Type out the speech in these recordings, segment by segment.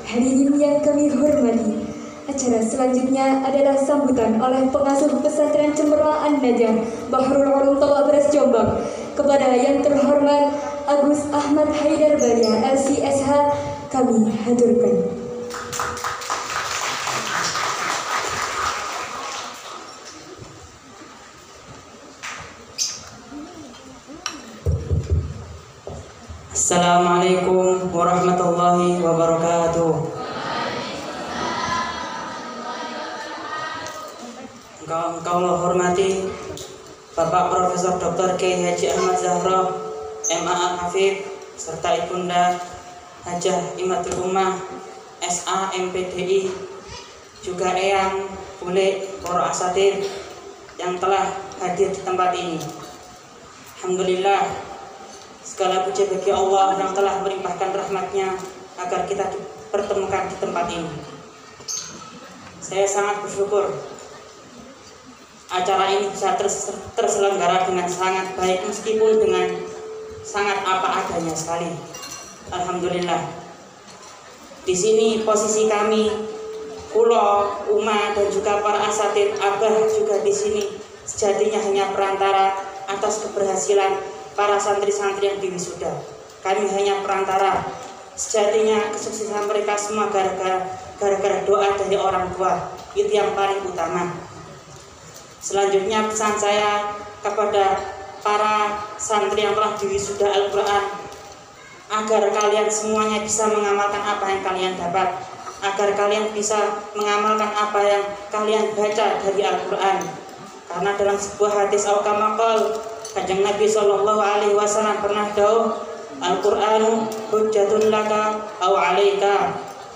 Hadirin yang kami hormati, acara selanjutnya adalah sambutan oleh pengasuh pesantren Cemerlang An-Najah Bahrul Ulum Tolak Beras Jombang kepada yang terhormat Agus Ahmad Haidar Baria LCSH, kami haturkan. Assalamualaikum warahmatullahi wabarakatuh. Engkau hormati Bapak Profesor Dr. Kiai Haji Ahmad Zahra MA Al-Hafidh serta Ibunda Hajah Imatul Ummah SA MPDI, juga Eyang, Bule, para asatidz yang telah hadir di tempat ini. Alhamdulillah, segala puji bagi Allah yang telah melimpahkan rahmat-Nya agar kita dipertemukan di tempat ini. Saya sangat bersyukur acara ini bisa terselenggara dengan sangat baik, meskipun dengan sangat apa adanya sekali. Alhamdulillah. Di sini posisi kami, Kulo, Uma, dan juga para asatidz Abah juga di sini sejatinya hanya perantara atas keberhasilan para santri-santri yang diwisuda. Kami hanya perantara. Sejatinya kesuksesan mereka semua gara-gara doa dari orang tua. Itu yang paling utama. Selanjutnya pesan saya kepada para santri yang telah diwisuda Al-Quran, agar kalian semuanya bisa mengamalkan apa yang kalian dapat, agar kalian bisa mengamalkan apa yang kalian baca dari Al-Quran. Karena dalam sebuah hadis al-kamakal, Kanjeng Nabi Shallallahu Alaihi Wasallam pernah dawuh, Al-Qur'anu hujjatun laka aw 'alaika.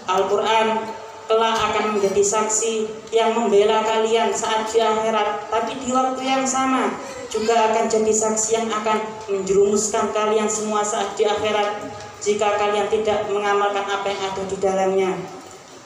Al-Quran kelak akan menjadi saksi yang membela kalian saat di akhirat, tapi di waktu yang sama juga akan jadi saksi yang akan menjerumuskan kalian semua saat di akhirat jika kalian tidak mengamalkan apa yang ada di dalamnya.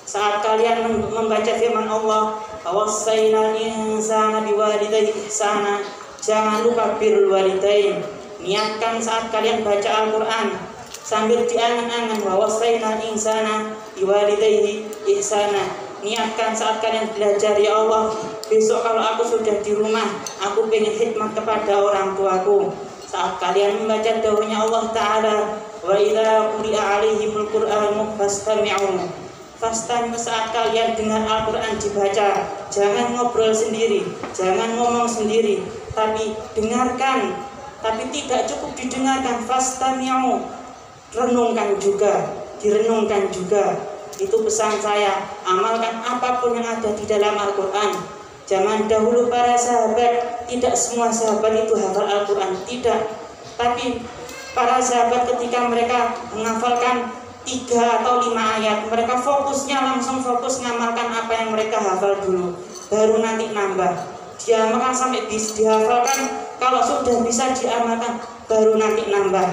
Saat kalian membaca firman Allah, "Wassaynal insana biwalidayhi ihsana." Jangan lupa birrul walidain. Niatkan saat kalian baca Al-Quran sambil diangan-angan, "Wassaynal insana biwalidayhi ihsana." Niatkan saat kalian belajar, ya Allah, besok kalau aku sudah di rumah, aku pengen khidmat kepada orang tuaku. Saat kalian membaca dawuhnya Allah Ta'ala, "Wa idza quri'a 'alaihimul Qur'anu fastami'u." Saat kalian dengar Al-Quran dibaca, jangan ngobrol sendiri, jangan ngomong sendiri, tapi dengarkan. Tapi tidak cukup didengarkan, fastami'u, renungkan juga, direnungkan juga. Itu pesan saya, amalkan apapun yang ada di dalam Al-Quran. Zaman dahulu para sahabat, tidak semua sahabat itu hafal Al-Quran, tidak. Tapi para sahabat ketika mereka menghafalkan 3 atau 5 ayat, mereka fokusnya langsung fokus mengamalkan apa yang mereka hafal dulu, baru nanti nambah. Diamalkan sampai dihafalkan, kalau sudah bisa diamalkan, baru nanti nambah.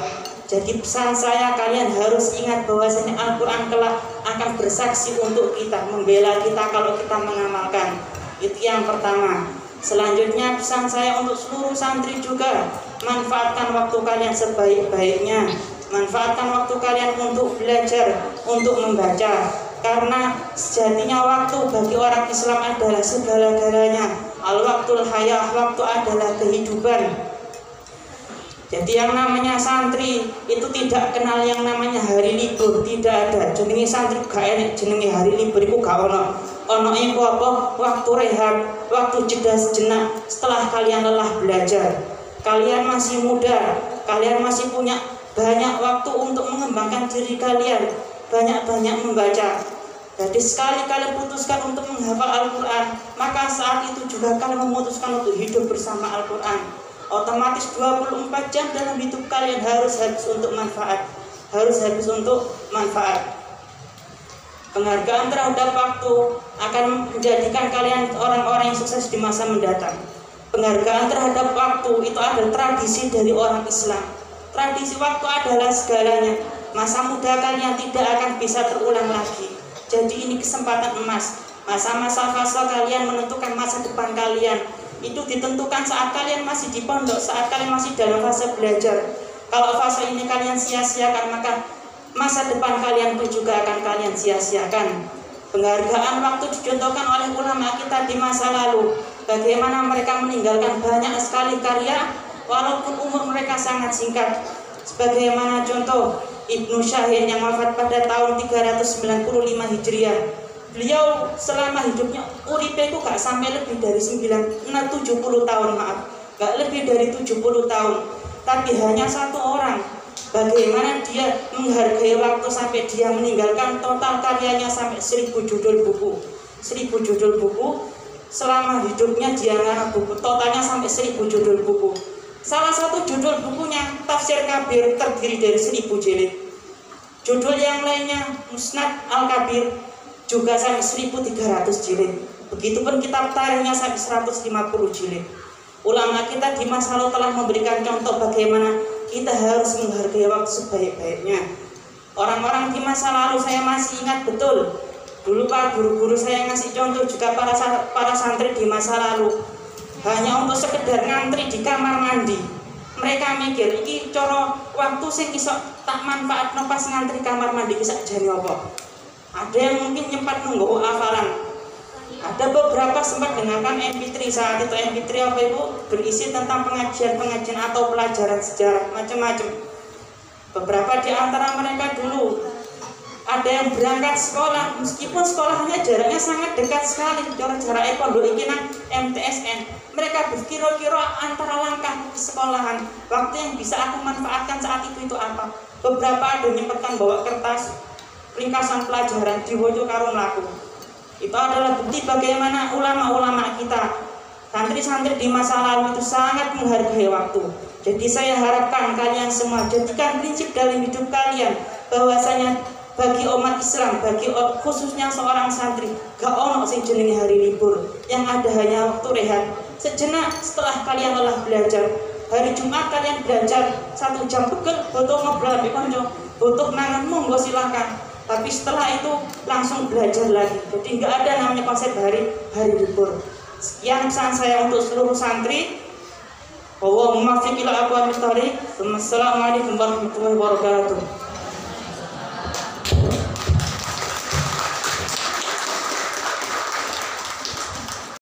Jadi pesan saya, kalian harus ingat bahwasanya Al-Quran kelak akan bersaksi untuk kita, membela kita kalau kita mengamalkan. Itu yang pertama. Selanjutnya pesan saya untuk seluruh santri juga, manfaatkan waktu kalian sebaik-baiknya. Manfaatkan waktu kalian untuk belajar, untuk membaca. Karena sejatinya waktu bagi orang Islam adalah segala-galanya. Al-waqtul hayah, waktu adalah kehidupan. Jadi yang namanya santri itu tidak kenal yang namanya hari libur, tidak ada. Jenenge santri gak enak jenenge hari libur iku gak ono. Ono iku apa? Waktu rehat, waktu jeda sejenak setelah kalian lelah belajar. Kalian masih muda, kalian masih punya banyak waktu untuk mengembangkan diri kalian, banyak-banyak membaca. Jadi sekali kalian putuskan untuk menghafal Al-Quran, maka saat itu juga kalian memutuskan untuk hidup bersama Al-Quran. Otomatis 24 jam dalam hidup kalian harus habis untuk manfaat, harus habis untuk manfaat. Penghargaan terhadap waktu akan menjadikan kalian orang-orang yang sukses di masa mendatang. Penghargaan terhadap waktu itu adalah tradisi dari orang Islam. Tradisi waktu adalah segalanya. Masa muda kalian tidak akan bisa terulang lagi. Jadi ini kesempatan emas. Masa-masa fase kalian menentukan masa depan kalian. Itu ditentukan saat kalian masih di pondok, saat kalian masih dalam fase belajar. Kalau fase ini kalian sia-siakan, maka masa depan kalian pun juga akan kalian sia-siakan. Penghargaan waktu dicontohkan oleh ulama kita di masa lalu, bagaimana mereka meninggalkan banyak sekali karya walaupun umur mereka sangat singkat. Sebagaimana contoh Ibnu Syahir yang wafat pada tahun 395 Hijriah. Beliau selama hidupnya uripe itu gak sampai lebih dari 70 tahun, gak lebih dari 70 tahun. Tapi hanya satu orang, bagaimana dia menghargai waktu sampai dia meninggalkan total karyanya sampai 1000 judul buku. 1000 judul buku, selama hidupnya dia ngarang buku, totalnya sampai 1000 judul buku. Salah satu judul bukunya Tafsir Kabir terdiri dari 1000 jilid. Judul yang lainnya Musnad Al-Kabir juga sampai 1300 jilid. Begitupun kitab tarikhnya sampai 150 jilid. Ulama kita di masa lalu telah memberikan contoh bagaimana kita harus menghargai waktu sebaik-baiknya. Orang-orang di masa lalu saya masih ingat betul. Dulu Pak guru-guru saya ngasih contoh juga para santri di masa lalu. Hanya untuk sekedar ngantri di kamar mandi. Mereka mikir, iki coro waktu sing iso tak manfaatno pas ngantri kamar mandi ki sakjane apa? Ada yang mungkin nyempat nunggu hafalan. Ada beberapa sempat dengarkan MP3 saat itu. MP3 apa itu? Berisi tentang pengajian-pengajian atau pelajaran sejarah macam-macam. Beberapa di antara mereka dulu ada yang berangkat sekolah, meskipun sekolahnya jaraknya sangat dekat sekali, jarak pondok iki nang MTSN. Mereka berkira-kira antara langkah ke sekolahan, waktu yang bisa aku manfaatkan saat itu apa? Beberapa ada nyempatkan bawa kertas ringkasan pelajaran diwojo karo mlaku. Itu adalah bukti bagaimana ulama-ulama kita, santri-santri di masa lalu itu sangat menghargai waktu. Jadi saya harapkan kalian semua jadikan prinsip dalam hidup kalian bahwasanya bagi umat Islam, bagi khususnya seorang santri, gak ono sing jenenge hari libur, yang ada hanya waktu rehat sejenak setelah kalian lelah belajar. Hari Jumat kalian belajar 1 jam pegel, butuh ngobrol ambek konco, butuh mangan, monggo silakan. Tapi setelah itu langsung belajar lagi. Jadi nggak ada namanya konsep hari libur. Sekian pesan saya untuk seluruh santri. Allahumma fiqil aqwamit thariq. Wassalamualaikum warahmatullahi wabarakatuh.